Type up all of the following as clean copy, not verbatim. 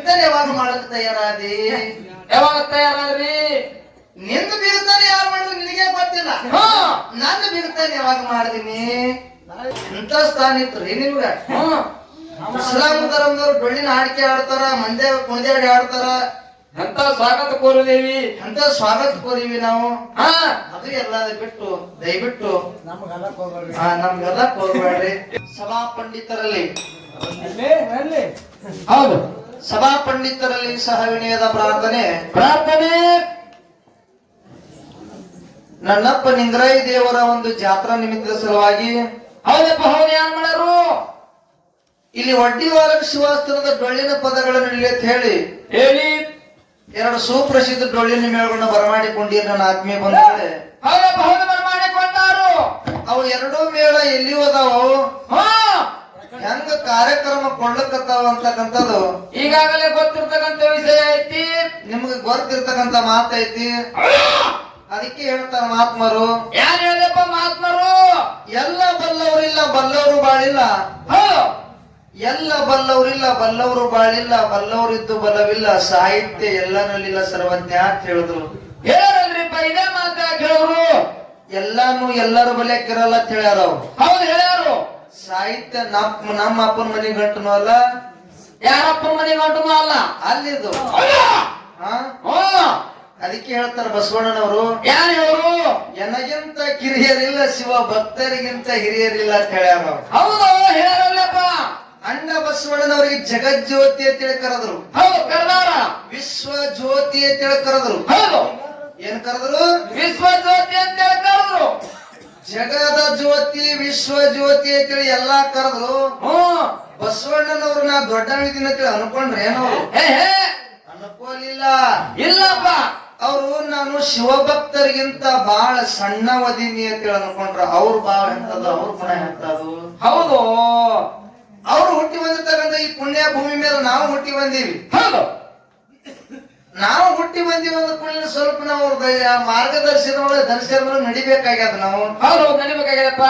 ಬಿಡ್ತಾನೆ ಯಾವಾಗ ಮಾಡಕ್ ತಯಾರಾದಿ? ಯಾವಾಗ ತಯಾರಾದ್ರಿ? ನಿಂದ ಬಿಡ್ತಾನೆ ಯಾರು ಮಾಡಿದ್ರು ನಿನಗೆ ಗೊತ್ತಿಲ್ಲ. ನನ್ನ ಬಿಡ್ತಾನೆ ಯಾವಾಗ ಮಾಡಿದೀನಿ? ಇಂಥ ಸ್ಥಾನ ಇತ್ತು ನಿಮ್ಗ. ಇಸ್ಲಾಂ ಧರ್ಮದವ್ರು ಡೊಳ್ಳಿನ ಹಾಡಿಕೆ ಆಡ್ತಾರ, ಮಂದ್ಯ ಕುಣಿದಾಡಿ ಆಡ್ತಾರ. ಎಂತ ಸ್ವಾಗತ ಕೋರುದೇವಿ, ಅಂತ ಸ್ವಾಗತ ಕೋರಿವಿ ನಾವು. ಅದು ಎಲ್ಲ ಬಿಟ್ಟು ದಯವಿಟ್ಟು ನಮ್ಗೆಲ್ಲ ಹೋಗ್ಬೇಡ್ರಿ. ಸಭಾ ಪಂಡಿತರಲ್ಲಿ ಹೌದು, ಸಭಾ ಪಂಡಿತರಲ್ಲಿ ಸಹ ವಿನಯದ ಪ್ರಾರ್ಥನೆ. ನನ್ನಪ್ಪ ನಿಂಗರಾಯಿ ದೇವರ ಒಂದು ಜಾತ್ರಾ ನಿಮಿತ್ತದ ಸಲುವಾಗಿ ಹೌದಪ್ಪ ಹೌದು, ಏನ್ ಮಾಡಾರು ಇಲ್ಲಿ ವಡ್ಡಿವಾಲಕ ಶಿವಾಸ್ತನದ ಡೊಳ್ಳಿನ ಪದಗಳನ್ನು ಅಂತ ಹೇಳಿ ಎರಡು ಸುಪ್ರಸಿದ್ಧ ಡೊಳ್ಳಿನ ಮೇಳಗಳನ್ನ ಬರಮಾಡಿಕೊಂಡಿರು ನನ್ನ ಆತ್ಮೀಯ ಬಂಧುಗಳೇ. ಹೌದಪ್ಪ ಹೌದು, ಬರಮಾಡಿಕೊಂಡಾರು. ಅವು ಎರಡೂ ಮೇಳ ಎಲ್ಲಿ ಹೋದಾವು, ಹೆಂಗ ಕಾರ್ಯಕ್ರಮ ಕೊಳ್ಳಕತ್ತಾವ ಅಂತಕ್ಕಂಥದ್ದು ಈಗಾಗಲೇ ಗೊತ್ತಿರ್ತಕ್ಕಂಥ ವಿಷಯ ಐತಿ, ನಿಮ್ಗೆ ಗೊತ್ತಿರ್ತಕ್ಕಂಥ ಮಾತೈತಿ. ಅದಕ್ಕೆ ಹೇಳ್ತಾರ ಮಹಾತ್ಮರು. ಯಾರು ಹೇಳಿದಪ್ಪ ಮಹಾತ್ಮರು? ಎಲ್ಲ ಬಲ್ಲವರಿಲ್ಲ, ಬಲ್ಲವರು ಬಾಳಿಲ್ಲ. ಎಲ್ಲ ಬಲ್ಲವರಿಲ್ಲ, ಬಲ್ಲವರು ಬಾಳಿಲ್ಲ. ಬಲ್ಲವರಿದ್ದು ಬಲವಿಲ್ಲ, ಸಾಹಿತ್ಯ ಎಲ್ಲನಲ್ಲಿಲ್ಲ ಸರ್ವಜ್ಞ ಅಂತ ಹೇಳಿದ್ರು. ಹೇಳಲ್ರಿಪ್ಪ, ಇದೇ ಮಾತ ಹೇಳಿದ್ರು. ಎಲ್ಲಾನು ಎಲ್ಲರ ಬಲ್ಯಕ್ಕಿರಲ್ಲ ಅಂತ ಹೇಳ್ಯಾರ ಅವ್ರು. ಹೌದು ಹೇಳ್ಯಾರು. ಸಾಹಿತ್ಯ ನಮ್ಮ ಅಪ್ಪನ ಮನೆ ಗಂಟನು ಅಲ್ಲ, ಯಾರಪ್ಪನ ಮನೆ ಗಂಟನು ಅಲ್ಲ, ಅಲ್ಲಿದು. ಅದಕ್ಕೆ ಹೇಳ್ತಾರ ಬಸವಣ್ಣನವರು, ಯಾರು ಹೇಳು, ಎನಗಿಂತ ಕಿರಿಯರಿಲ್ಲ, ಶಿವ ಭಕ್ತರಿಗಿಂತ ಹಿರಿಯರಿಲ್ಲ ಅಂತ ಹೇಳ್ಯಾರ. ಹೌದು ಹೇಳಲ್ಲಪ್ಪ. ಅಣ್ಣ ಬಸವಣ್ಣನವರಿಗೆ ಜಗಜ್ಯೋತಿ ಅಂತೇಳಿ ಕರೆದ್ರು. ಹೌದು ಕರೆದಾರ. ವಿಶ್ವ ಜ್ಯೋತಿ ಅಂತೇಳಿ ಕರೆದ್ರು. ಹೌದು, ಏನ್ ಕರೆದ್ರು? ವಿಶ್ವ ಜ್ಯೋತಿ ಅಂತೇಳಿ ಕರೆದ್ರು. ಜಗದ ಜ್ಯೋತಿ, ವಿಶ್ವ ಜ್ಯೋತಿ ಅಂತೇಳಿ ಎಲ್ಲಾ ಕರೆದ್ರು. ಬಸವಣ್ಣನವ್ರು ನಾ ದೊಡ್ಡ ವಿಧಿನ ಅಂತೇಳಿ ಅನ್ಕೊಂಡ್ರೆ ಏನವ್ರು? ಅನ್ಕೋಲಿಲ್ಲ. ಇಲ್ಲಪ್ಪ, ಅವರು ನಾನು ಶಿವಭಕ್ತರಿಗಿಂತ ಬಹಳ ಸಣ್ಣವದೀನಿ ಅಂತೇಳಿ ಅನ್ಕೊಂಡ್ರ. ಅವ್ರು ಬಾಳ ಎಂತದ, ಅವ್ರ ಗುಣ ಎಂತದು. ಹೌದು, ಅವ್ರು ಹುಟ್ಟಿ ಬಂದಿರ್ತಕ್ಕಂಥ ಈ ಪುಣ್ಯ ಭೂಮಿ ಮೇಲೆ ನಾವು ಹುಟ್ಟಿ ಬಂದೀವಿ. ಹೌದು, ನಾವು ಹುಟ್ಟಿ ಬಂದೀವಿ ಅಂದ ಕೂಡಲೇ ಸ್ವಲ್ಪ ನಾವು ಮಾರ್ಗದರ್ಶನ ದರ್ಶನ ನಡಿಬೇಕಾಗ್ಯದ. ನಾವು ಹೌದು ನಡಿಬೇಕಾಗ್ಯದಪ್ಪ.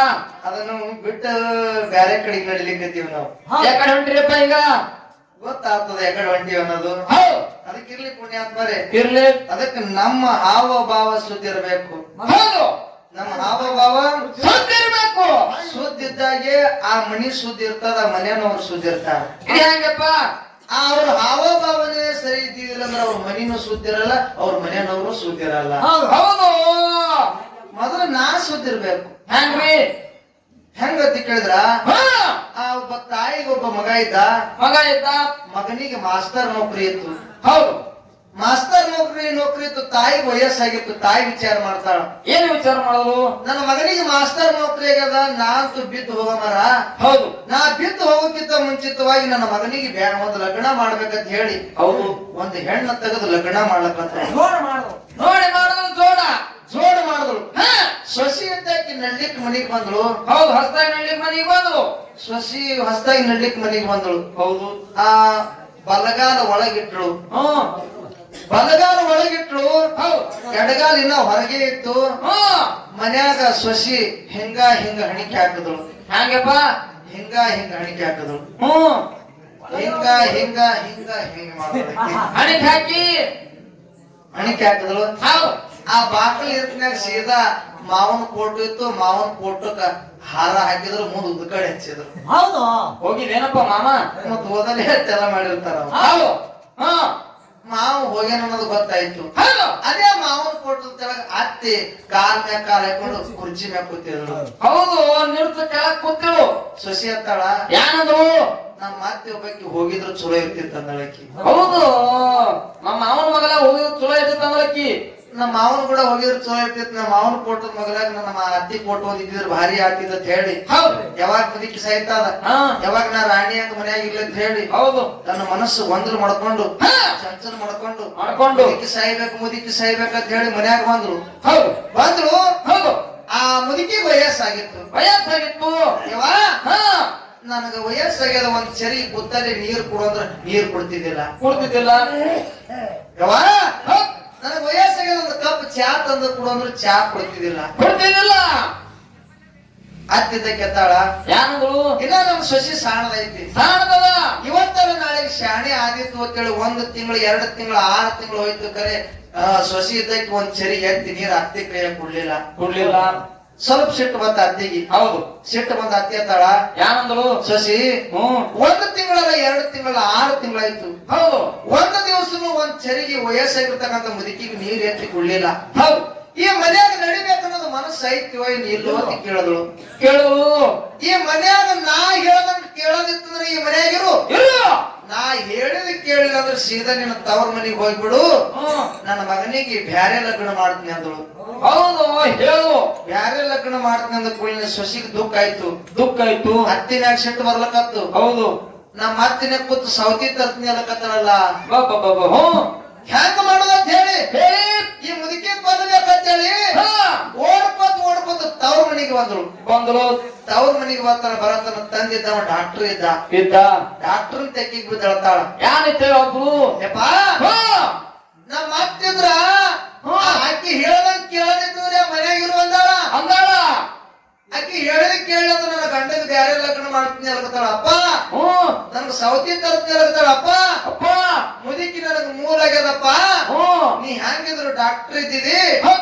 ಅದನ್ನು ಬಿಟ್ಟು ಬೇರೆ ಕಡೆಗೆ ನಡಿಲಿಕ್ಕತ್ತೀವಿ ನಾವು. ಯಾಕಡೆ ಹೊಂಟಿರಪ್ಪ ಈಗ? ಗೊತ್ತಾಗ್ತದೆ ಯಾಕಡೆ ಹೊಂಟಿವಿ ಅನ್ನೋದು. ಅದಕ್ಕಿರ್ಲಿ ಪುಣ್ಯಾತ್ಮರೇ, ಇರ್ಲಿ. ಅದಕ್ಕೆ ನಮ್ಮ ಹಾವ ಭಾವ ಸುದ್ದಿ ಇರಬೇಕು. ಹೌದು, ನಮ್ಮ ಹಾವ ಭಾವ ಸುದ್ದಿ ಇರ್ಬೇಕು. ಸುದ್ದಿ ಇದ್ದಾಗೆ ಆ ಮನಿ ಸುದ್ದಿ ಇರ್ತದ, ಮನೆಯವ್ರು ಸುದ್ದಿ ಇರ್ತಾರ. ಇದು ಹೆಂಗಪ್ಪ? ಅವ್ರ ಹಾವ ಭಾವನೆ ಸರಿ ಇದ್ದಿಲ್ಲ ಅಂದ್ರೆ ಅವ್ರ ಮನಿನೂ ಸುದ್ದಿ ಇರಲ್ಲ, ಅವ್ರ ಮನೆಯವರು ಸುದ್ದಿ ಇರಲ್ಲ. ಹೌದು, ಮೊದಲು ನಾ ಸುದ್ದಿ ಇರ್ಬೇಕು. ಹೆಂಗ್ರಿ? ಹೆಂಗಂತ ಕೇಳಿದ್ರ, ಆ ಒಬ್ಬ ತಾಯಿಗೆ ಒಬ್ಬ ಮಗ ಇದ್ದ. ಮಗನಿಗೆ ಮಾಸ್ತರ್ ನೌಕರಿ ಇತ್ತು. ಹೌದು, ಮಾಸ್ತರ್ ನೌಕರಿ ಇತ್ತು. ತಾಯಿಗೆ ವಯಸ್ಸಾಗಿತ್ತು. ತಾಯಿ ವಿಚಾರ ಮಾಡ್ತಾಳ, ಏನು ವಿಚಾರ ಮಾಡೋದು? ನನ್ನ ಮಗನಿಗೆ ಮಾಸ್ತರ್ ನೌಕರಿ ಆಗ್ಯದ, ನಾಂತೂ ಬಿದ್ದು ಹೋಗ ಮರ. ಹೌದು, ನಾ ಬಿದ್ದು ಹೋಗಕ್ಕಿಂತ ಮುಂಚಿತವಾಗಿ ನನ್ನ ಮಗನಿಗೆ ಒಂದು ಲಗ್ನ ಮಾಡ್ಬೇಕಂತ ಹೇಳಿ ಹೌದು ಒಂದು ಹೆಣ್ಣ ತೆಗೆದು ಲಗ್ನ ಮಾಡ್ಲಕ್ಕಂತ ನೋಡಿ ಮಾಡಿದ್ರು. ಜೋಡ್ ಮಾಡಿದ್ರು. ಸೊಸಿ ಅಂತ ನಡ್ಲಿಕ್ ಮನಿಗ್ ಬಂದ್ರು. ಹೌದು, ಹೊಸದಾಗಿ ನಡ್ಲಿಕ್ ಮನಿಗೆ ಬಂದ್ರು. ಸೊಸಿ ಹೊಸದಾಗಿ ನಡ್ಲಿಕ್ ಮನಿಗ್ ಬಂದ್ರು. ಹೌದು, ಆ ಬಲಗಾಲ ಒಳಗಿಟ್ರು. ಬಲಗಾಲ ಒಳಗಿಟ್ರು. ಎಡಗಾಲ ಇನ್ನ ಹೊರಗೆ ಇತ್ತು. ಮನ್ಯಾಗ ಸೊಸಿ ಹಿಂಗ ಹಣಿಕೆ ಹಾಕಿದಳು. ಹಂಗಪ್ಪ, ಹಿಂಗ ಹಣಿಕೆ ಹಾಕಿದಳು. ಹಿಂಗ ಹಣಿಕೆ ಹಾಕಿ ಹಣಿಕೆ ಹಾಕಿದಳು. ಆ ಬಾಕಲ್ ಇರ್ತಿನಾಗ ಸೀದಾ ಮಾವನ ಫೋಟೋ ಇತ್ತು. ಮಾವನ ಫೋಟೋಕ ಹಾರ ಹಾಕಿದ್ರು, ಮುಂದ್ ಉದ್ದ ಕಡೆ ಹಚ್ಚಿದ್ರು. ಹೌದು, ಹೋಗಿದೇನಪ್ಪ ಮಾಮ? ಮತ್ ಹೋದಲ್ಲಿ ಎಲ್ಲ ಮಾಡಿರ್ತಾರ. ಮಾವ ಹೋಗ್ಯಾನ ಅನ್ನೋದು ಗೊತ್ತಾಯ್ತು. ಅದೇ ಮಾವನ ಫೋಟೋ ತೆಳಗ ಅತ್ತಿ ಕಾಲ್ ಮ್ಯಾಗ ಕಾಲ್ ಹಾಕೊಂಡು ಕುರ್ಚಿ ಮ್ಯಾಗ ಕೂತಿದ್ರು. ಹೌದು, ನಿಲ್ತ ಕೆಳಗ್ ಕೂತಿರು. ಸೊಸಿ ಅತ್ತಾಳ, ಏನಂದ್ರು? ನಮ್ಮ ಅತ್ತೆ ಒಬ್ಬಾಕಿ ಹೋಗಿದ್ರು ಚಲೋ ಇರ್ತಿತ್ತು ಅಂದಳಕಿ. ಹೌದು, ನಮ್ಮ ಮಾವನ ಮಗಲ ಹೋಗಿದ್ರು ಚಲೋ ಇರ್ತಿತ್ತು ಅಂದಳಕಿ. ನಮ್ಮ ಮಾವನ ಕೂಡ ಹೋಗಿದ್ರು ಚಲೋ ಇರ್ತಿತ್ತು. ನಮ್ಮ ಮಾವನ ಫೋಟೋ ಮಗಲಾಗ ನಮ್ಮ ಅತ್ತಿ ಫೋಟೋ ಒಂದಿದ್ರು ಭಾರಿ ಆಗ್ತಿದ್ ಅಂತ ಹೇಳಿ ಯಾವಾಗ ಮುದುಕಿ ಸಾಯ್ತದ, ಯಾವಾಗ ನಾ ರಾಣಿ ಅಂತ ಮನ್ಯಾಗ ಇಲ್ಲ ಅಂತ ಹೇಳಿ ಹೌದು ತನ್ನ ಮನಸ್ಸು ಒಂದ್ರ ಮಾಡ್ಕೊಂಡು ಚಂಚಲ ಮಾಡ್ಕೊಂಡು ಮುದುಕಿ ಸಾಯ್ಬೇಕಂತ ಹೇಳಿ ಮನ್ಯಾಗ ಬಂದ್ರು. ಆ ಮುದುಕಿಗೆ ವಯಸ್ಸಾಗಿತ್ತು. ಯವ್ವ, ನನಗ ವಯಸ್ಸಾಗ್ಯದ, ಒಂದ್ ಸರಿ ಗುತ್ತಲ್ಲಿ ನೀರ್ ಕೊಡು ಅಂದ್ರ ನೀರ್ ಕೊಡ್ತಿದ್ದಿಲ್ಲ. ಯವ್ವ, ನನಗ ವಯಸ್ಸಾಗ್ಯದ, ಒಂದು ಕಪ್ ಚಾ ತಂದು ಕೊಡು ಅಂದ್ರ ಚಾ ಕೊಡ್ತಿದ್ದಿಲ್ಲ. ಅತ್ತಿದ್ದ ಕೆತ್ತಾಳ ಯಾನಗಳು ಇನ್ನ ನಮ್ ಸೊಸಿ ಸಾಣದೈತಿ ಸಾಣದವ ಇವತ್ತರ ನಾಳೆಗೆ ಶಾಣೆ ಆದಿತ್ತು ಅಂತೇಳಿ 1 ತಿಂಗಳು 2 ತಿಂಗಳು 6 ತಿಂಗಳು ಹೋಯ್ತು ಕರೆ ಸೊಸಿ ಇದ್ದಕ್ಕೆ ಒಂದ್ ಚರಿ ಎತ್ತಿ ನೀರ್ ಅತ್ತಿ ಕೈಯ ಕೊಡ್ಲಿಲ್ಲ ಸ್ವಲ್ಪ ಸಿಟ್ಟು ಬಂತ ಅತ್ತಿಗೆ. ಹೌದು ಸಿಟ್ಟು ಬಂದ ಅತ್ತಿ ಅತ್ತಾಳ ಯಾನಂದಳು ಸೊಸಿ 1 ತಿಂಗಳಲ್ಲ 2 ತಿಂಗಳಲ್ಲ 6 ತಿಂಗಳಾಯ್ತು. ಹೌದು ಒಂದು ದಿವಸನು ಒಂದ್ ಚರಿಗೆ ವಯಸ್ಸಾಗಿರ್ತಕ್ಕಂಥ ಮುದುಕಿಗೆ ನೀರ್ ಎತ್ತಿ ಕೊಡ್ಲಿಲ್ಲ. ಹೌದು ಈ ಮನ್ಯಾಗ ನಡಿಬೇಕನ್ನೋದು ಮನಸ್ಸು ಐತಿವ ಏನ್ ಇಲ್ಲೋ ಅಂತ ಕೇಳಿದಳು. ಈ ಮನ್ಯಾಗ ನಾ ಹೇಳದಂಗ ಕೇಳೋದಿತ್ತಂದ್ರೆ ಈ ಮನ್ಯಾಗಿರು, ನಾ ಹೇಳಿದ ಕೇಳಿಲ್ಲ ಅಂದ್ರೆ ಸೀದಾ ನಿನ್ನ ತವ್ರ ಮನೆಗೆ ಹೋಗ್ಬಿಡು, ನನ್ನ ಮಗನಿಗೆ ಬ್ಯಾರೆ ಲಗ್ನ ಮಾಡ್ತೀನಿ ಅಂದಳು. ಹೌದು ಹೇಳು ಬ್ಯಾರೆ ಲಗ್ನ ಮಾಡ್ತೀನಿ ಅಂದ ಕೂಡಲಿನ ಸೊಸಿಗೆ ದುಃಖ ಆಯ್ತು. ಹತ್ತಿನ ಸಿಟ್ಟು ಬರ್ಲಕತ್ತು. ಹೌದು ನಮ್ಮ ಹತ್ತಿನ ಕೂತು ಸೌತಿ ತರ್ತೀನಿ ಅಲ್ಲಕತ್ತಲ್ಲ, ಹೆಂಗ ಮಾಡೋದಂತ ಹೇಳಿ ಈ ಮುದುಕಿ ಕೊಲ್ಲಬೇಕಂತ ಹೇಳಿ ಓಡ್ಕೋತ ತವ್ರ ಮನೆಗೆ ಬಂದ್ರು. ತವ್ರ ಮನೆಗೆ ಬರತನ ತಂದಿದ್ದವ ಡಾಕ್ಟರ್ ಇದ್ದ. ಡಾಕ್ಟರ್ ತೆಕ್ಕಿಗೆ ಬಿದ್ದಳತಾಳ. ಯಪ್ಪಾ ನಮ್ಮ ಅತ್ತಿದ್ರ ಅಕ್ಕಿ ಹೇಳ್ದಂಗ್ ಕೇಳದಿದ್ರೆ ಮನ್ಯಾಗಿರು ಅಂದಾಳ. ಅಕ್ಕಿ ಹೇಳಿದ ಕೇಳಿದ ನನ್ನ ಗಂಡಗೆ ಬ್ಯಾರೆ ಲಗ್ನ ಮಾಡ್ತೀನಿ ಅಲ್ಕತ್ತಾಳ. ಅಪ್ಪ ನನ್ಗ ಸೌತಿ ತರ್ತೀನಿ ಅಲ್ಕತ್ತಾಳಪ್ಪ. ಮುದುಕಿ ನನಗ ಮೂಲಾಗ್ಯದಪ್ಪ, ನೀ ಹೆಂಗಿದ್ರು ಡಾಕ್ಟರ್ ಇದ್ದಿದಿ,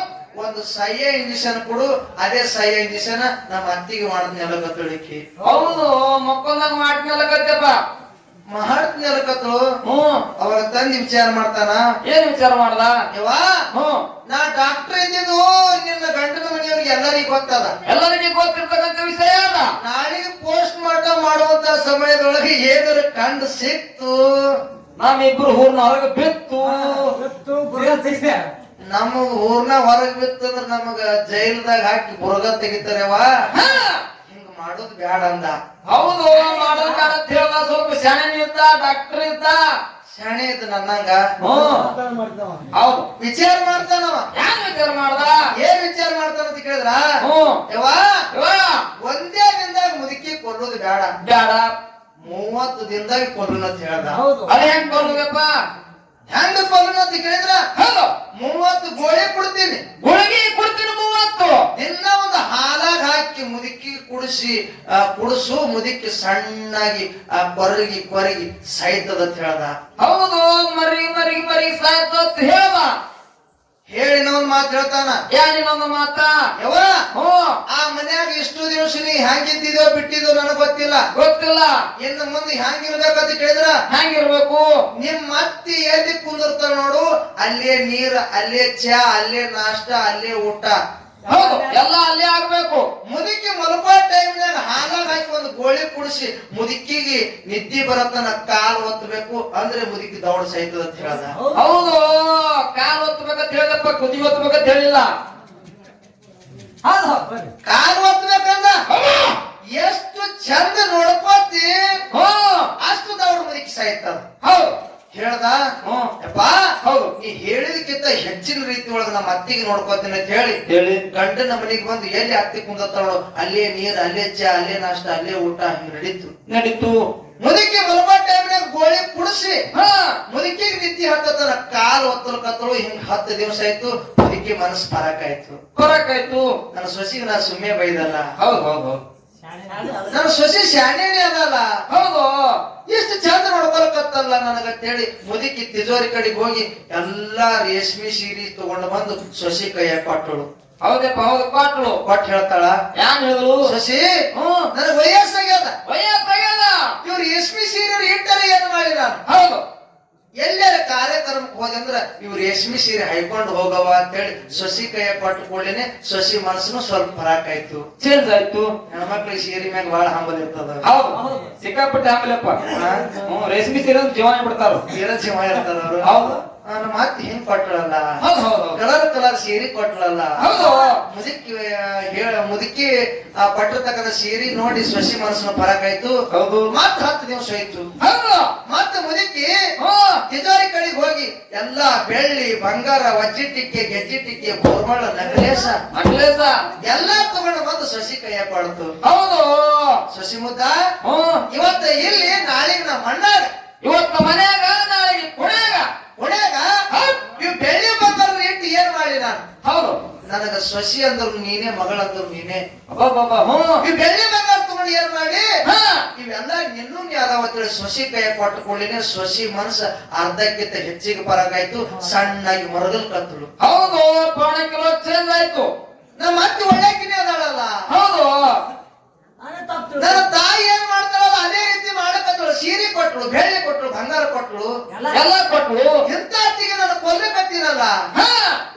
ಒಂದು ಸಹ್ಯ ಇಂಜೆಕ್ಷನ್ ಕೊಡು, ಅದೇ ಸಹ್ಯ ಇಂಜೆಕ್ಷನ್ ನಮ್ಮ ಅತ್ತಿಗೆ ಮಾಡ್ತೀನಿ ಅಲ್ಲಕತ್ತಳಿಕ್ಕಿ. ಹೌದು ಮಕ್ಕಳಾಗ ಮಾಡ್ತೀನಿ ಅಲ್ಲಕತ್ತಪ್ಪ. ಮಾಡ್ತೀನಿ ಅಲ್ಲಕತ್ತಳು. ಅವಾಗ ತಂದಿ ವಿಚಾರ ಮಾಡ್ತಾನ. ಏನ್ ವಿಚಾರ ಮಾಡ್ದ? ಯವ್ವಾ ನಾ ಡಾಕ್ಟರ್ ಇದ್ದಿದ್ದು ನಿನ್ನ ಗಂಡನ ಮನೆಯವ್ರಿಗೆ ಎಲ್ಲರಿಗೂ ಗೊತ್ತದ, ಎಲ್ಲರಿಗೆ ಗೊತ್ತಿರ್ತಕ್ಕಂಥ ವಿಷಯ ಅದ. ನಾಳೆಗೆ ಪೋಸ್ಟ್ ಮಾರ್ಟಮ್ ಮಾಡುವಂತ ಸಮಯದೊಳಗೆ ಏನಾರ ಕಂಡು ಸಿಕ್ತು, ನಮ್ಮಿಬ್ರು ಊರ್ನ ಹೊರಗೆ ಬಿತ್ತು, ನಮ್ಮ ಊರ್ನ ಹೊರಗೆ ಬಿತ್ತಂದ್ರ ನಮಗ ಜೈಲ್ದಾಗ ಹಾಕಿ ಬುರ್ಗ ತೆಗಿತಾರವ, ಹಿಂಗ ಮಾಡೋದು ಬ್ಯಾಡ ಅಂದ. ಹೌದು ಮಾಡೋದ್ ಬೇಡ ಅಂತ ಹೇಳ್ದ. ಸ್ವಲ್ಪ ಶಾಣೆ ಇದ್ದ, ಡಾಕ್ಟರ್ ಇದ್ದ, ಶಾಣೆ ಇದ್ದ ನನ್ನಂಗ. ಹೌದು ವಿಚಾರ ಮಾಡ್ತಾನವ. ಯಾರು ವಿಚಾರ ಮಾಡ್ದ? ಏನ್ ವಿಚಾರ ಮಾಡ್ತಾನ ಅಂತ ಕೇಳಿದ್ರ, ಯವ್ವಾ ಒಂದೇ ದಿನದಾಗ ಮುದುಕಿ ಕೊಲ್ಲೋದು ಬ್ಯಾಡ, 30 ದಿನದಾಗ ಕೊಲ್ಲುನ ಅಂತ ಹೇಳ್ದ. ಅದೇ ಹೆಂಗ್ ಕೊಲ್ಲುದಪ್ಪ? ಹೆಂಗ ಕೊಲ್ಲುನ ಅಂತ ಕೇಳಿದ್ರ, 30 ಗೋಳಿ ಕೊಡ್ತೀನಿ, ಗುಳಿಗೆ ಕೊಡ್ತೀನಿ 30. ದಿನ ಒಂದು ಹಾಲಾಗ ಹಾಕಿ ಮುದುಕಿ ಕುಡಿಸು, ಮುದುಕಿ ಸಣ್ಣಾಗಿ ಕೊರಗಿ ಸಾಯ್ತದ ಅಂತ ಹೇಳ್ದ. ಹೌದು ಮರಿ ಸಾಯ್ತ ಹೇಳ. ಹೇಳಿನ ಒಂದ್ ಮಾತು ಹೇಳ್ತಾನ. ಯಾರಿನೊಂದು ಮಾತ? ಯವ್ವ ಆ ಮನ್ಯಾಗ ಇಷ್ಟು ದಿವಸ ನೀ ಹೆಂಗಿದ್ದಿದೋ ಬಿಟ್ಟಿದೋ ನನಗ್ ಗೊತ್ತಿಲ್ಲ. ಇನ್ನು ಮುಂದೆ ಹೆಂಗಿರ್ಬೇಕಂತ ಕೇಳಿದ್ರ ಹೆಂಗಿರ್ಬೇಕು? ನಿಮ್ ಅತ್ತಿ ಎಲ್ಲಿ ಕುಂದಿರ್ತಾರ ನೋಡು, ಅಲ್ಲೇ ನೀರ್, ಅಲ್ಲೇ ಚಾ, ಅಲ್ಲೇ ನಾಷ್ಟ, ಅಲ್ಲೇ ಊಟ. ಹೌದು ಎಲ್ಲ ಅಲ್ಲೇ ಆಗ್ಬೇಕು. ಮುದುಕಿ ಮಲ್ಕೋ ಟೈಮ್ನಾಗ ಹಾಲಾಗ ಹಾಕಿ ಒಂದು ಗೋಳಿ ಕುಡಿಸಿ ಮುದುಕಿಗೆ ನಿದ್ದಿ ಬರತನ ಕಾಲ್ ಒತ್ತಬೇಕು, ಅಂದ್ರೆ ಮುದುಕಿ ದೌಡ್ ಸಾಯ್ತದ ಅಂತ ಹೇಳ್ದ. ಹೌದು ಕಾಲ್ ಒತ್ತಬೇಕಂತ ಹೇಳಿದಪ್ಪ, ಕುದಿ ಒತ್ತಬೇಕಂತ ಹೇಳಿಲ್ಲ. ಕಾಲ್ ಒತ್ತಬೇಕಂದ ಎಷ್ಟು ಚಂದ ನೋಡ್ಕೋತಿ ಅಷ್ಟು ದೌಡ್ ಮುದುಕಿ ಸಾಯ್ತದ. ಹೌದು ಹೇಳ್ದ. ಯಪ್ಪಾ ನೀ ಹೇಳಿದಕ್ಕಿಂತ ಹೆಚ್ಚಿನ ರೀತಿ ಒಳಗ ನಮ್ಮ ಅತ್ತಿಗೆ ನೋಡ್ಕೋತೀನಿ ಅಂತ ಹೇಳಿ ಗಂಡನ ಮನೆಗೆ ಬಂದು ಎಲ್ಲಿ ಅತ್ತಿ ಕುಂದತ್ತಾಳು ಅಲ್ಲೇ ನೀರ್, ಅಲ್ಲೇ ಚಾ, ಅಲ್ಲೇ ನಾಷ್ಟ, ಅಲ್ಲೇ ಊಟ ಹಿಂಗ್ ನಡೀತು. ಮುದುಕಿ ಮಲಬಾ ಟೈಮ್ನಾಗ ಗೋಳಿ ಕುಡಿಸಿ ಮುದುಕಿಗೆ ನಿದ್ದೆ ಹತ್ತತನ ಕಾಲ್ ಒತ್ತಲು ಹಿಂಗ್ 10 ದಿವಸ ಆಯ್ತು. ಮುದುಕಿ ಮನಸ್ಸು ಪರಕಾಯ್ತು. ನನ್ನ ಸೊಸಿಗೆ ನಾ ಸುಮ್ಮನೆ ಬೈದಲ್ಲ. ಹೌದು ನನ್ನ ಸೊಸಿ ಶಾಣೆನೇ ಅದಲ್ಲ. ಹೌದು ಎಷ್ಟು ಚಂದ ನೋಡ್ಕೊಳಕತ್ತಲ್ಲ ನನಗಂತೇಳಿ ಮುದುಕಿ ತಿಜೋರಿ ಕಡೆಗೆ ಹೋಗಿ ಎಲ್ಲಾ ರೇಷ್ಮೆ ಸೀರೆ ತಗೊಂಡು ಬಂದು ಸೊಸಿ ಕೈಯ ಕೊಟ್ಟಳು. ಹೌದಪ್ಪ ಹೌದು ಕೊಟ್ಟು ಹೇಳ್ತಾಳ, ಯಾನ್ ಹೇಳಿದ್ರು? ಸೊಸಿ ನನಗ್ ವಯಸ್ಸಾಗ್ಯದ, ಇವ್ರು ರೇಷ್ಮೆ ಸೀರೆ ಇಟ್ಟರೆ ಏನು ಮಾಡಿ ನಾನು. ಹೌದು ಎಲ್ಲರ ಕಾರ್ಯಕ್ರಮಕ್ಕೆ ಹೋದಂದ್ರ ಇವ್ರು ರೇಷ್ಮೆ ಸೀರೆ ಹೈಕೊಂಡು ಹೋಗವ ಅಂತೇಳಿ ಸೊಸಿ ಕೈಯ ಕೊಟ್ಟು ಕೂಡಲೇನೆ ಸೊಸಿ ಮನಸ್ಸನ್ನು ಸ್ವಲ್ಪ ಫರಾಕಾಯ್ತು, ಚೇಂಜ್ ಆಯ್ತು. ಹೆಣ್ಮಕ್ಳಿಗೆ ಸೀರೆ ಮ್ಯಾಗ ಬಹಳ ಹಂಬಲ್ ಇರ್ತದ. ಹೌದು ಸಿಕ್ಕಾಪಟ್ಟೆ ಆಮೇಲೆಪ್ಪ ರೇಷ್ಮೆ ಸೀರೆ ಜೀವನ ಬಿಡ್ತಾರ, ಜೀವ ಇರ್ತದ ಅವರು. ಹೌದು ನಮ್ಮ ಅತ್ತಿ ಹಿಂಗ್ ಕೊಟ್ಟಳಲ್ಲ, ಕಲರ್ ಸೀರೆ ಕೊಟ್ಟಳಲ್ಲ. ಮುದುಕಿ ಪಟ್ಟಿರ್ತಕ್ಕಂಥ ಸೀರೆ ನೋಡಿ ಸೊಸಿ ಮನಸ್ಸನ್ನು ಫರಕಾಯ್ತು. ಮತ್ 10 ದಿವಸ ಆಯ್ತು. ಮತ್ತ ಮುದುಕಿ ತಿಜೋರಿ ಕಡೆಗೆ ಹೋಗಿ ಎಲ್ಲಾ ಬೆಳ್ಳಿ, ಬಂಗಾರ, ವಜ್ಜಿಟ್ಟಿಕ್ಕೆ, ಗೆಜ್ಜಿಟ್ಟಿಕ್ಕೆ, ಬೋರ್ಮಳ, ನಕಲೇಸ ಎಲ್ಲಾ ತಗೊಂಡು ಬಂದು ಸೊಸಿ ಕೈಯ ಕೊಡ್ತು. ಹೌದು ಸೊಸಿ ಮುದ್ದ ಇವತ್ತ ಇಲ್ಲಿ, ನಾಳೆಗೆ ನಮ್ಮ ಮಣ್ಣಾಗ, ಇವತ್ತು ಮನ್ಯಾಗ, ನಾಳೆಗೆ ಕುಣ್ಯಾಗ ಇವ್ ಬೆಳ್ಳಿ ಬಂಗಾರ ಇಟ್ಟು ಏನ್ ಮಾಡಿ ನಾನು. ಹೌದು ನನಗ ಸೊಸಿ ಅಂದ್ರು ನೀನೆ, ಮಗಳಂದ್ರು ನೀನೆ. ಅಬ್ಬಬ್ಬಬ್ಬ, ಈ ಬೆಳ್ಳಿ ಬಂಗಾರ ತಗೊಂಡು ಏನ್ ಮಾಡಿ ಹಾ, ಇವೆಲ್ಲ ನಿನ್ನೂ ಯಾವ್ದಾವತ್ತೇಳಿ ಸೊಸಿ ಕೈ ಕೊಟ್ಟು ಕೂಡಲಿನೇ ಸೊಸಿ ಮನಸ್ಸು ಅರ್ಧಕ್ಕಿಂತ ಹೆಚ್ಚಿಗೆ ಬರಕಾಯ್ತು. ಸಣ್ಣಾಗಿ ಮರಗಲ್ ಕತ್ತಳು. ಹೌದು, ಪೌಣ ಕಿಲೋ ಚೇಂಜ್ ಆಯ್ತು. ನಮ್ಮ ಅತ್ತಿ ಒಳ್ಳೆಕಿನೇ ಅದಾಳಲ್ಲ. ಹೌದು, ನನ್ನ ತಾಯಿ ಏನ್ ಮಾಡ್ತಾಳಲ್ಲ ಅದೇ ರೀತಿ ಮಾಡಕತ್ತಳು. ಸೀರೆ ಕೊಟ್ಳು, ಬೆಳ್ಳಿ ಕೊಟ್ಳು, ಬಂಗಾರ ಕೊಟ್ಳು, ಎಲ್ಲ ಕೊಟ್ರು. ಎಂತ ಅತ್ತಿಗೆ ನಾನು ಕೊಲ್ಲಕತ್ತೀನಲ್ಲ, ಹಾ,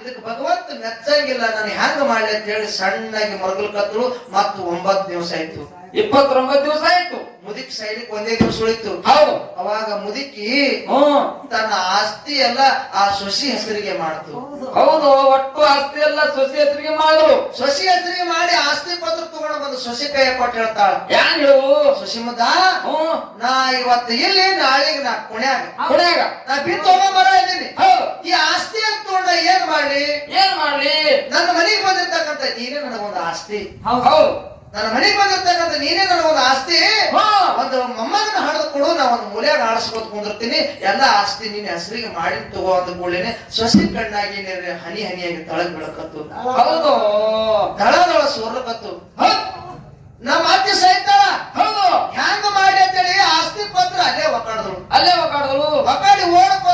ಇದಕ್ಕೆ ಭಗವಂತ ಮೆಚ್ಚಂಗಿಲ್ಲ, ನಾನು ಹ್ಯಾಂಗ ಮಾಡ್ಲಿ ಅಂತ ಹೇಳಿ ಸಣ್ಣಾಗಿ ಮರಗಲ್ ಕತ್ತಳು. ಮತ್ತು 9 ದಿವಸ ಆಯ್ತು. 29 ದಿವಸ ಆಯ್ತು. ಮುದುಕಿ ಸೈಲಿಕ್ 1 ದಿವಸ ಉಳಿತು. ಹೌದು, ಅವಾಗ ಮುದುಕಿ ಹ್ಮ್, ತನ್ನ ಆಸ್ತಿ ಎಲ್ಲ ಆ ಸೊಸಿ ಹೆಸರಿಗೆ ಮಾಡ್ತು. ಹೌದು, ಒಟ್ಟು ಆಸ್ತಿ ಎಲ್ಲ ಸೊಸೆ ಹೆಸರಿಗೆ ಮಾಡಿದ್ರು. ಸೊಸಿ ಹೆಸರಿಗೆ ಮಾಡಿ ಆಸ್ತಿ ಪತ್ರ ತಗೊಂಡು ಬಂದು ಸೊಸಿ ಕೈ ಕೊಟ್ಟು ಹೇಳ್ತಾಳ, ಏನ್ ಹೇಳು? ಸೊಸಿ ಮುದ್ದ, ಹ್ಮ್, ನಾ ಇವತ್ತು ಇಲ್ಲಿ, ನಾಳೆಗೆ ನಾ ಕುಣ್ಯಾಗ ಕೊನೆಗ ನಾ ಬಿತ್ತು ಹೋಗೋ ಮರ ಇದ್ದೀನಿ. ಹೌದು, ಈ ಆಸ್ತಿ ಅಂತ ತಗೊಂಡ ಏನ್ ಮಾಡ್ಲಿ? ಏನ್ ಮಾಡ್ಲಿ? ನನ್ನ ಮನೆಗೆ ಬಂದಿರ್ತಕ್ಕಂಥ ನೀನೇ ನನಗೊಂದು ಆಸ್ತಿ. ಹೌದು, ನನ್ನ ಮನೆಗೆ ಬಂದಿರ್ತಕ್ಕಂಥ ನೀನೇ ನನಗೊಂದು ಆಸ್ತಿ. ಹಾ, ಒಂದು ಮೊಮ್ಮಗನ ಹಾಡದು ಕೊಡು, ನಾ ಒಂದು ಮೂಲೆಯಾಗ ಆಡಿಸ್ಕೊತ ಕುಂದಿರ್ತೀನಿ. ಎಲ್ಲ ಆಸ್ತಿ ನಿನ್ನ ಹೆಸರಿಗೆ ಮಾಡಿ ತಗೋ ಅಂದ ಕೂಡಲೇನೆ ಸೊಸಿ ಕಣ್ಣಾಗಿ ಹನಿ ಹನಿಯಾಗಿ ತಳಗ್ ಬೆಳಕತ್ತು. ಹೌದು, ದಳದಳ ಸೋರ್ಲಕತ್ತು. ಹೌದು, ನಮ್ಮ ಅತ್ತಿ ಸಹಿತಾಳ. ಹೌದು, ಹ್ಯಾಂಗ ಮಾಡಿ ಅಂತೇಳಿ ಆಸ್ತಿ ಪತ್ರ ಅಲ್ಲೇ ಒಕ್ಕಾಡಿದ್ರು. ಅಲ್ಲೇ ಒಕ್ಕಾಡಿದ್ರು. ಒಕ್ಕಾಡಿ ಓಡ್ಕೋತ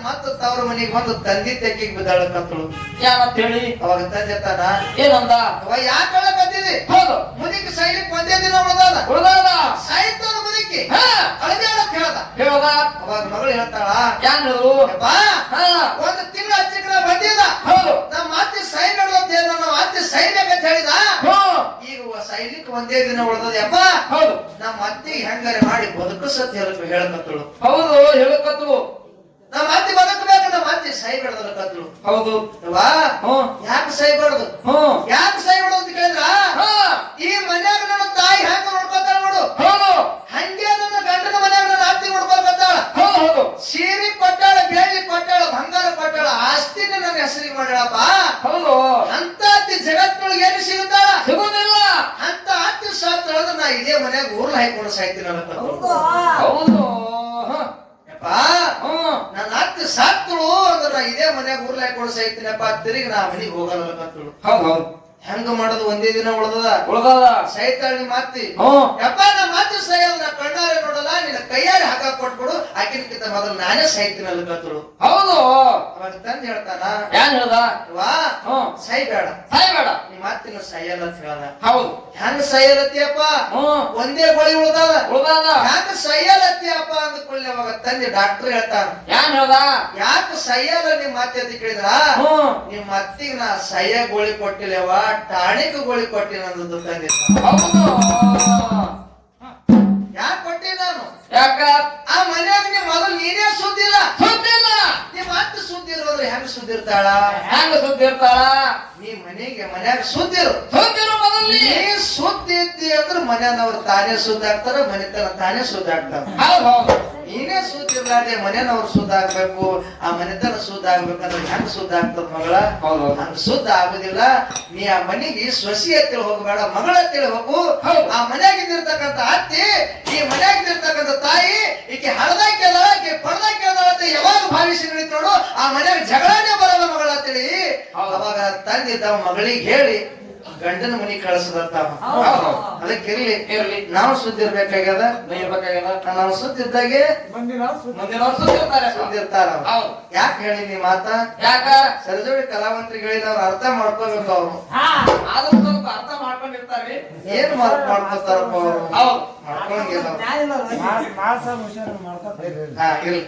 ಮತ್ತ ತವ್ರ ಮನೆಗೆ ಬಂದು ತಂದಿ ತೆಕ್ಕಿಗೆ ಬಿದ್ದಾಳಕತ್ತಳು. ಏನಂತ ಹೇಳಿ? ಅವಾಗ ತಂದೆ ತಾನ ಏನಂದ? ಯಾಕೆ ಹೇಳಕತ್ತಿದಿ? ಹೌದು, ಮುದುಕಿ ಸೈಲಿಕ್ 1 ದಿನ ಉಳ್ದಾದ. ಉಳ್ದಾದ. ಸಾಯ್ತಾನ ಮುದುಕಿ. ಹಾ, ಅಳಬೇಡ ಅಂತ ಹೇಳ್ದ. ಹೇಳದ. ಅವಾಗ ಮಗಳು ಹೇಳ್ತಾಳ, ಏನ್ ಹೇಳು? ಯಪ್ಪಾ, ಹಾ, 1 ತಿಂಗಳ ಹಚ್ಚಿಕನ ಬಂದಿದ್ದ. ಹೌದು, ನಮ್ಮ ಅತ್ತಿ ಸೈ ಅಂತ ಹೇಳ, ನಮ್ಮ ಅತ್ತಿ ಸೈಬೇಕಂತ ಹೇಳಿದ. ಹ್ಮ್, ಈಗ ಸೈಲಿಕ್ 1 ದಿನ ಉಳ್ದದ. ಯಪ್ಪ, ಹೌದು, ನಮ್ಮ ಅತ್ತಿಗೆ ಹೆಂಗಾರೆ ಮಾಡಿ ಬದುಕಸತ್ ಹೇಳಕತ್ತಳು. ಹೌದು, ಹೇಳಕತ್ತು. ನಮ್ಮ ಅತ್ತಿ ಬದುಕಬೇಕು, ನಮ್ಮ ಅತ್ತಿ ಸೈ ಬೆಳೆದಕತ್ತಳು. ಹೌದು, ಯವ್ವಾ, ಹ್ಮ್, ಯಾಕೆ ಸೈ ಬಡ್ದು? ಹ್ಮ್, ಯಾಕೆ ಸೈ ಬಿಡೋದು ಅಂತ ಕೇಳಿದ್ರ, ಹಾ, ಈ ಮನ್ಯಾಗ ನನ್ನ ತಾಯಿ ಹೆಂಗ ನೋಡ್ಕೊತಾಳ ನೋಡು, ಹೌದು, ಹಂಗೆ ನನ್ನ ಗಂಡನ ಮನ್ಯಾಗ ನನ್ನ ಅತ್ತಿ ನೋಡ್ಕೊತಾಳ. ಹೌದು, ಹೌದು, ಸೀರೆ ಕೊಟ್ಟಾಳ, ಬೆಳ್ಳಿ ಕೊಟ್ಟಾಳ, ಬಂಗಾರ ಕೊಟ್ಟಾಳ, ಆಸ್ತಿನ ನನ್ನ ಹೆಸರಿಗೆ ಮಾಡ್ಯಾಳಪ್ಪ. ಹೌದು. ಅಂತ ಅತ್ತಿ ಜಗತ್ತೊಳಗೆ ಏನು ಸಿಗುತ್ತಾಳ? ಸಿಗುದಿಲ್ಲ. ಅಂತ ಅತ್ತಿ ಸಾತ್ರ ನಾ ಇದೇ ಮನ್ಯಾಗ ಊರ್ಲ ಹಾಕೊಂಡು ಸಾಯ್ತೀನಿ ಅನ್ನಕತ್ತಳು. ಹೌದು, ಯಪ್ಪ, ಹ್ಮ್, ನನ್ನ ಅತ್ತಿ ಸಾತ್ತಳು ಅಂದ್ರೆ ನಾ ಇದೇ ಮನ್ಯಾಗ ಊರ್ಲ ಹಾಕೊಂಡು ಸಾಯ್ತೀನಪ್ಪ. ತಿರುಗಿ ನಾ ಮನೆಗೆ ಹೋಗಲ್ಲಕತ್ತಳು. ಹೌದು, ಹೌದು, ಹೆಂಗ ಮಾಡೋದು? 1 ದಿನ ಉಳ್ದದ. ಉಳ್ದಾದ. ಸಾಯ್ತಾಳ ನಿಮ್ಮ ಅತ್ತಿ. ಹ್ಮ್, ಯಪ್ಪ, ನಮ್ಮ ಅತ್ತಿ ಸಾಯೋದು ನಾ ಕಣ್ಣಾರೆ ನೋಡಲ್ಲ, ನಿನ್ನ ಕೈಯಾರೆ ಹಾಕ ಕೊಟ್ಬಿಡು, ಆಕಿನಕ್ಕಿಂತ ಮೊದಲು ನಾನೇ ಸಾಯ್ತೀನಿ ಅಲ್ಲಕತ್ತಳು. ಹೌದು. ಅವಾಗ ತಂದೆ ಹೇಳ್ತಾನ, ಏನ್ ಹೇಳ್ದ? ವಾ, ಹ್ಮ್, ಸಾಯ್ಬೇಡ, ಸಾಯ್ಬೇಡ. ನಿಮ್ಮ ಅತ್ತಿನ ಸಾಯಲ್ಲ ಅಂತ ಹೇಳ್ದ. ಹೌದು, ಹೆಂಗ ಸಾಯಲತ್ತಿಯಪ್ಪ? ಹ್ಮ್, ಒಂದೇ ಗೋಳಿ ಉಳ್ದದ. ಉಳ್ದಾದ. ಯಾಕ ಸಯ್ಯಲತ್ತಿಯಪ್ಪ ಅಂದ್ಕೊಳ್ಳಿ. ಅವಾಗ ತಂದೆ ಡಾಕ್ಟರ್ ಹೇಳ್ತಾನ, ಏನ್ ಹೇಳ್ದ? ಯಾಕೆ ಸಯ್ಯಲ್ಲ ನಿಮ್ಮ ಅತ್ತೆ ಅಂತ ಕೇಳಿದ್ರ, ಹ್ಮ್, ನಿಮ್ಮ ಅತ್ತಿಗೆ ನಾ ಸಯ್ಯ ಗೋಳಿ ಕೊಟ್ಟಿಲ್ಲವ, ಟಾಣಿಕ್ ಗೋಳಿ ಕೊಟ್ಟಿನ ಅಂದದ್ದು ತಂದೆ. ಹೌದು. ಯಾಕೆ ಕೊಟ್ಟಿ ನಾನು? ಯಾಕ? ಆ ಮನ್ಯಾಗ ನೀವ್ ಮೊದಲು ನೀನೇ ಸುದ್ದಿಲ್ಲ. ಸುದ್ದಿಲ್ಲ. ನಿಮ್ಮ ಅತ್ತೆ ಸುದ್ದಿ ಇರೋದ್ರೆ ಹೆಂಗ ಸುದ್ದಿ ಇರ್ತಾಳ? ಹೆಂಗ ಸುದ್ದಿ ಇರ್ತಾಳ? ನೀ ಮನ್ಯಾಗ ಸುದ್ದಿರು. ಸುದ್ದಿರು ಮೊದಲಿ. ನೀ ಸುದ್ದಿ ಇದ್ದಿ ಅಂದ್ರೆ ಮನೆಯವ್ರು ತಾನೇ ಸುದ್ದಿ ಆಗ್ತಾರ, ಮನೆತನ ತಾನೇ ಸುದ್ದಿ ಆಗ್ತಾರ. ಹೌದು, ಹೌದು. ನೀನೇ ಸುದ್ದಿ ಇರ್ಲಾರ್ದೆ ಮನೆಯವ್ರು ಸುದ್ದ ಆಗ್ಬೇಕು, ಆ ಮನೆತನ ಸುದ್ದ ಆಗ್ಬೇಕಂದ್ರೆ ಹೆಂಗ್ ಸುದ್ದ ಆಗ್ತದ ಮಗಳ? ಹೌದು, ಹಂಗ ಸುದ್ದ ಆಗುದಿಲ್ಲ. ನೀ ಆ ಮನೆಗೆ ಸೊಸಿ ಅಂತೇಳಿ ಹೋಗಬೇಡ, ಮಗಳ ಅಂತೇಳಿ ಹೋಗು. ಹೌದು. ಆ ಮನ್ಯಾಗಿದ್ದಿರ್ತಕ್ಕಂಥ ಅತ್ತಿ, ಈ ಮನ್ಯಾಗಿದ್ದಿರ್ತಕ್ಕಂಥ ತಾಯಿ, ಈಕೆ ಹಳದಾಗ ಕೇಳಾಳ, ಈಕೆ ಪಡ್ದಾಗ ಕೇಳಾಳ ಅಂತ ಯಾವಾಗ ಭಾವಿಸಿ ನಡೀತು ನೋಡು, ಆ ಮನ್ಯಾಗ ಜಗಳನೇ ಬರಲ್ಲ ಮಗಳ ಅಂತೇಳಿ. ಅವಾಗ ತಂದೆ ತಮ್ಮ ಮಗಳಿಗೆ ಹೇಳಿ ಗಂಡನ ಮನಿ ಕಳಿಸದಂತ. ಅದಕ್ಕಿರ್ಲಿ ಇರ್ಲಿ, ನಾವು ಸುದ್ದಿ ಇರ್ಬೇಕಾಗ್ಯದ. ಇರ್ಬೇಕಾಗ್ಯದ. ನಾವು ಸುದ್ದಿ ಇದ್ದಾಗೆ ಮುಂದಿನವ್ರು ಸುದ್ದಿ ಇರ್ತಾರೆ. ಸುದ್ದಿ ಇರ್ತಾರ. ಹೌದು. ಯಾಕೆ ಹೇಳಿ ನೀ ಮಾತ? ಯಾಕ? ಸರಿಜೋಡಿ ಕಲಾವಂತರಿಗಳಿಗೆ ಅವ್ರು ಅರ್ಥ ಮಾಡ್ಕೋಬೇಕು. ಅವ್ರು ಆದ್ರೂ ಸ್ವಲ್ಪ ಅರ್ಥ ಮಾಡ್ಕೊಂಡಿರ್ತಾರೆ. ಏನ್ ಮಾಡ್ಕೋತಾರಪ್ಪ ಅವ್ರು? ಹೌದು, ಮಾಡ್ಕೊಂಗಿಲ್ಲ. ಮಾಡ್ಕೊಂಡು ಹಾ, ಇರ್ಲಿ.